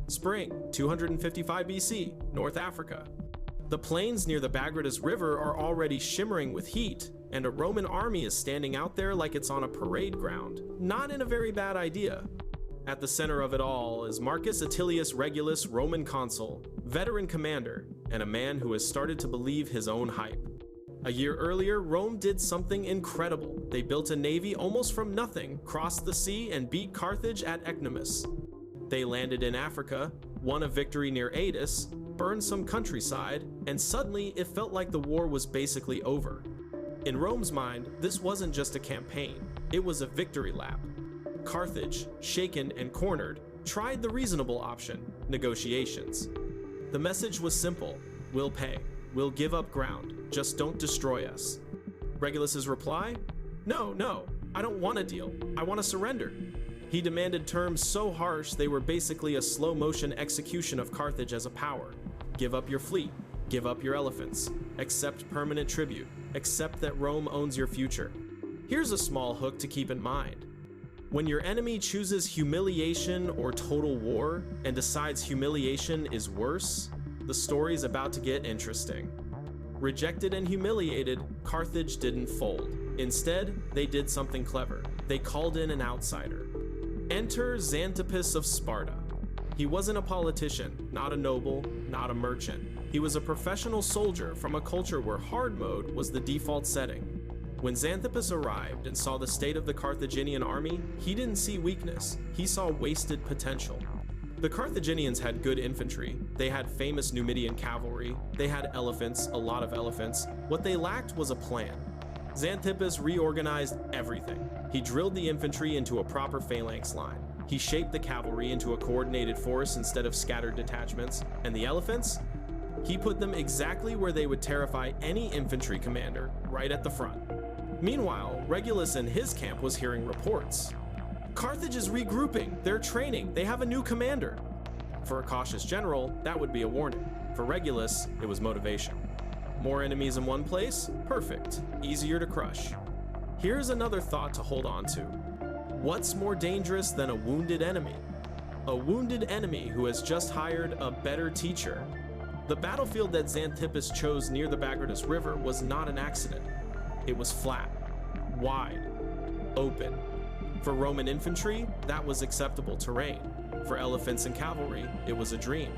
Spring, 255 BC, North Africa. The plains near the Bagradas River are already shimmering with heat, and a Roman army is standing out there like it's on a parade ground. Not in a very bad idea. At the center of it all is Marcus Atilius Regulus, Roman consul, veteran commander, and a man who has started to believe his own hype. A year earlier, Rome did something incredible. They built a navy almost from nothing, crossed the sea, and beat Carthage at Ecnomus. They landed in Africa, won a victory near Adis, burned some countryside, and suddenly it felt like the war was basically over. In Rome's mind, this wasn't just a campaign, it was a victory lap. Carthage, shaken and cornered, tried the reasonable option, negotiations. The message was simple: we'll pay, we'll give up ground, just don't destroy us. Regulus's reply? No, I don't want a deal, I want to surrender. He demanded terms so harsh they were basically a slow-motion execution of Carthage as a power. Give up your fleet, give up your elephants, accept permanent tribute, accept that Rome owns your future. Here's a small hook to keep in mind. When your enemy chooses humiliation or total war and decides humiliation is worse, the story's about to get interesting. Rejected and humiliated, Carthage didn't fold. Instead, they did something clever. They called in an outsider. Enter Xanthippus of Sparta. He wasn't a politician, not a noble, not a merchant. He was a professional soldier from a culture where hard mode was the default setting. When Xanthippus arrived and saw the state of the Carthaginian army, he didn't see weakness, he saw wasted potential. The Carthaginians had good infantry, they had famous Numidian cavalry, they had elephants, a lot of elephants. What they lacked was a plan. Xanthippus reorganized everything. He drilled the infantry into a proper phalanx line. He shaped the cavalry into a coordinated force instead of scattered detachments. And the elephants? He put them exactly where they would terrify any infantry commander, right at the front. Meanwhile, Regulus and his camp was hearing reports. Carthage is regrouping, they're training, they have a new commander. For a cautious general, that would be a warning. For Regulus, it was motivation. More enemies in one place? Perfect. Easier to crush. Here's another thought to hold on to. What's more dangerous than a wounded enemy? A wounded enemy who has just hired a better teacher. The battlefield that Xanthippus chose near the Bagradas River was not an accident. It was flat, wide, open. For Roman infantry, that was acceptable terrain. For elephants and cavalry, it was a dream.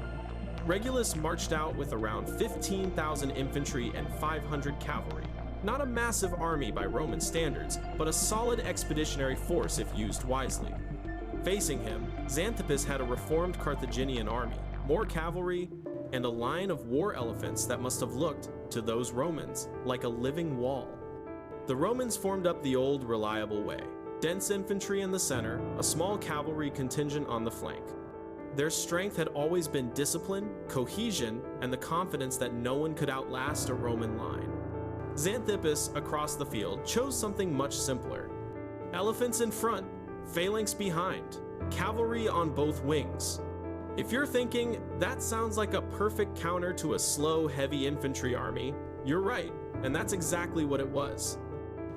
Regulus marched out with around 15,000 infantry and 500 cavalry. Not a massive army by Roman standards, but a solid expeditionary force if used wisely. Facing him, Xanthippus had a reformed Carthaginian army, more cavalry, and a line of war elephants that must have looked, to those Romans, like a living wall. The Romans formed up the old, reliable way. Dense infantry in the center, a small cavalry contingent on the flank. Their strength had always been discipline, cohesion, and the confidence that no one could outlast a Roman line. Xanthippus, across the field, chose something much simpler. Elephants in front, phalanx behind, cavalry on both wings. If you're thinking, that sounds like a perfect counter to a slow, heavy infantry army, you're right, and that's exactly what it was.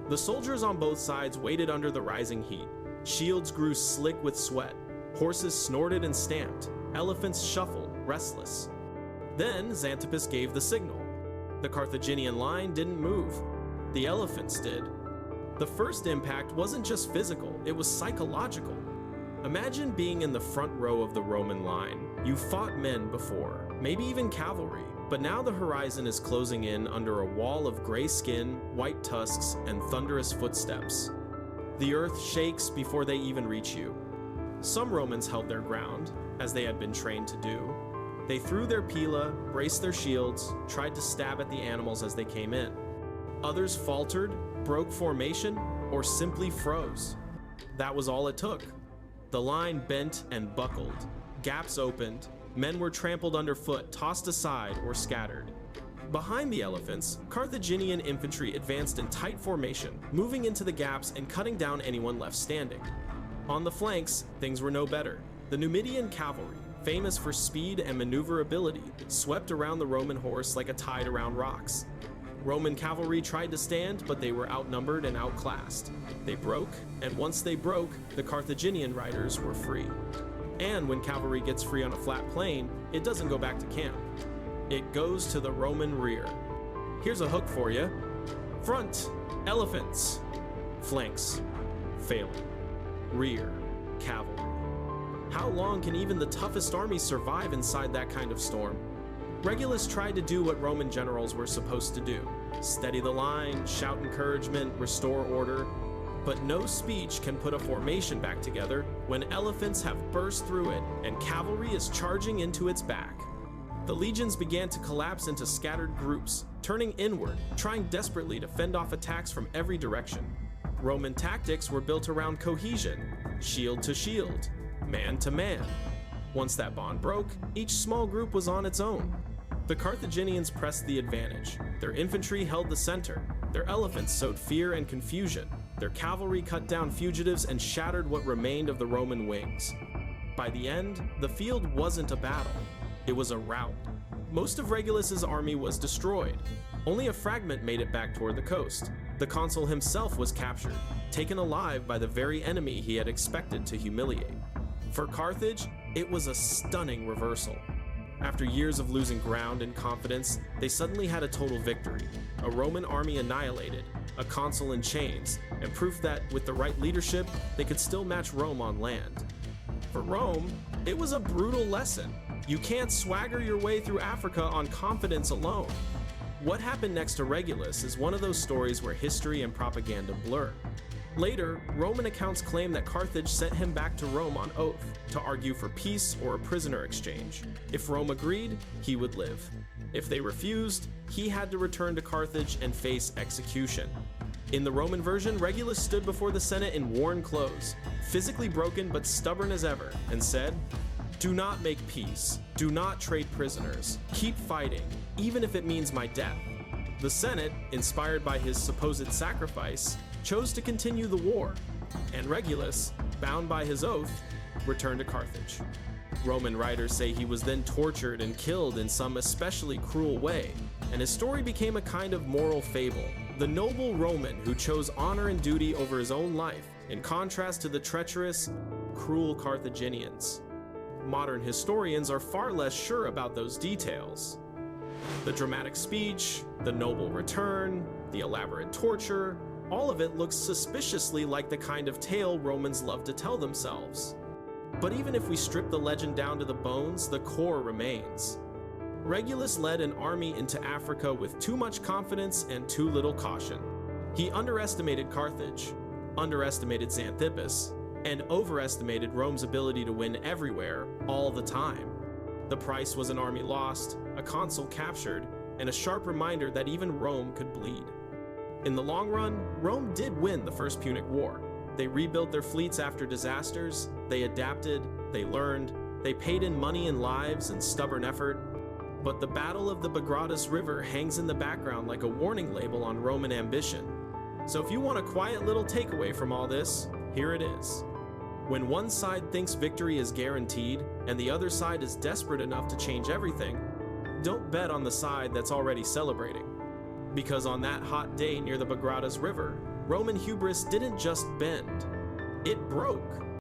The soldiers on both sides waited under the rising heat. Shields grew slick with sweat. Horses snorted and stamped. Elephants shuffled, restless. Then Xanthippus gave the signal. The Carthaginian line didn't move. The elephants did. The first impact wasn't just physical, it was psychological. Imagine being in the front row of the Roman line. You fought men before, maybe even cavalry, but now the horizon is closing in under a wall of gray skin, white tusks, and thunderous footsteps. The earth shakes before they even reach you. Some Romans held their ground, as they had been trained to do. They threw their pila, braced their shields, tried to stab at the animals as they came in. Others faltered, broke formation, or simply froze. That was all it took. The line bent and buckled. Gaps opened. Men were trampled underfoot, tossed aside, or scattered. Behind the elephants, Carthaginian infantry advanced in tight formation, moving into the gaps and cutting down anyone left standing. On the flanks, things were no better. The Numidian cavalry, famous for speed and maneuverability, swept around the Roman horse like a tide around rocks. Roman cavalry tried to stand, but they were outnumbered and outclassed. They broke, and once they broke, the Carthaginian riders were free. And when cavalry gets free on a flat plain, it doesn't go back to camp. It goes to the Roman rear. Here's a hook for you. Front, elephants. Flanks, failing. Rear, cavalry. How long can even the toughest armies survive inside that kind of storm? Regulus tried to do what Roman generals were supposed to do. Steady the line, shout encouragement, restore order. But no speech can put a formation back together when elephants have burst through it and cavalry is charging into its back. The legions began to collapse into scattered groups, turning inward, trying desperately to fend off attacks from every direction. Roman tactics were built around cohesion, shield to shield, man to man. Once that bond broke, each small group was on its own. The Carthaginians pressed the advantage. Their infantry held the center. Their elephants sowed fear and confusion. Their cavalry cut down fugitives and shattered what remained of the Roman wings. By the end, the field wasn't a battle. It was a rout. Most of Regulus's army was destroyed. Only a fragment made it back toward the coast. The consul himself was captured, taken alive by the very enemy he had expected to humiliate. For Carthage, it was a stunning reversal. After years of losing ground and confidence, they suddenly had a total victory. A Roman army annihilated, a consul in chains, and proof that, with the right leadership, they could still match Rome on land. For Rome, it was a brutal lesson. You can't swagger your way through Africa on confidence alone. What happened next to Regulus is one of those stories where history and propaganda blur. Later, Roman accounts claim that Carthage sent him back to Rome on oath to argue for peace or a prisoner exchange. If Rome agreed, he would live. If they refused, he had to return to Carthage and face execution. In the Roman version, Regulus stood before the Senate in worn clothes, physically broken but stubborn as ever, and said, "Do not make peace. Do not trade prisoners. Keep fighting, even if it means my death." The Senate, inspired by his supposed sacrifice, chose to continue the war, and Regulus, bound by his oath, returned to Carthage. Roman writers say he was then tortured and killed in some especially cruel way, and his story became a kind of moral fable. The noble Roman who chose honor and duty over his own life, in contrast to the treacherous, cruel Carthaginians. Modern historians are far less sure about those details. The dramatic speech, the noble return, the elaborate torture, all of it looks suspiciously like the kind of tale Romans love to tell themselves. But even if we strip the legend down to the bones, the core remains. Regulus led an army into Africa with too much confidence and too little caution. He underestimated Carthage, underestimated Xanthippus, and overestimated Rome's ability to win everywhere, all the time. The price was an army lost, a consul captured, and a sharp reminder that even Rome could bleed. In the long run, Rome did win the First Punic War. They rebuilt their fleets after disasters, they adapted, they learned, they paid in money and lives and stubborn effort. But the Battle of the Bagradas River hangs in the background like a warning label on Roman ambition. So if you want a quiet little takeaway from all this, here it is. When one side thinks victory is guaranteed and the other side is desperate enough to change everything, don't bet on the side that's already celebrating. Because on that hot day near the Bagradas River, Roman hubris didn't just bend, it broke.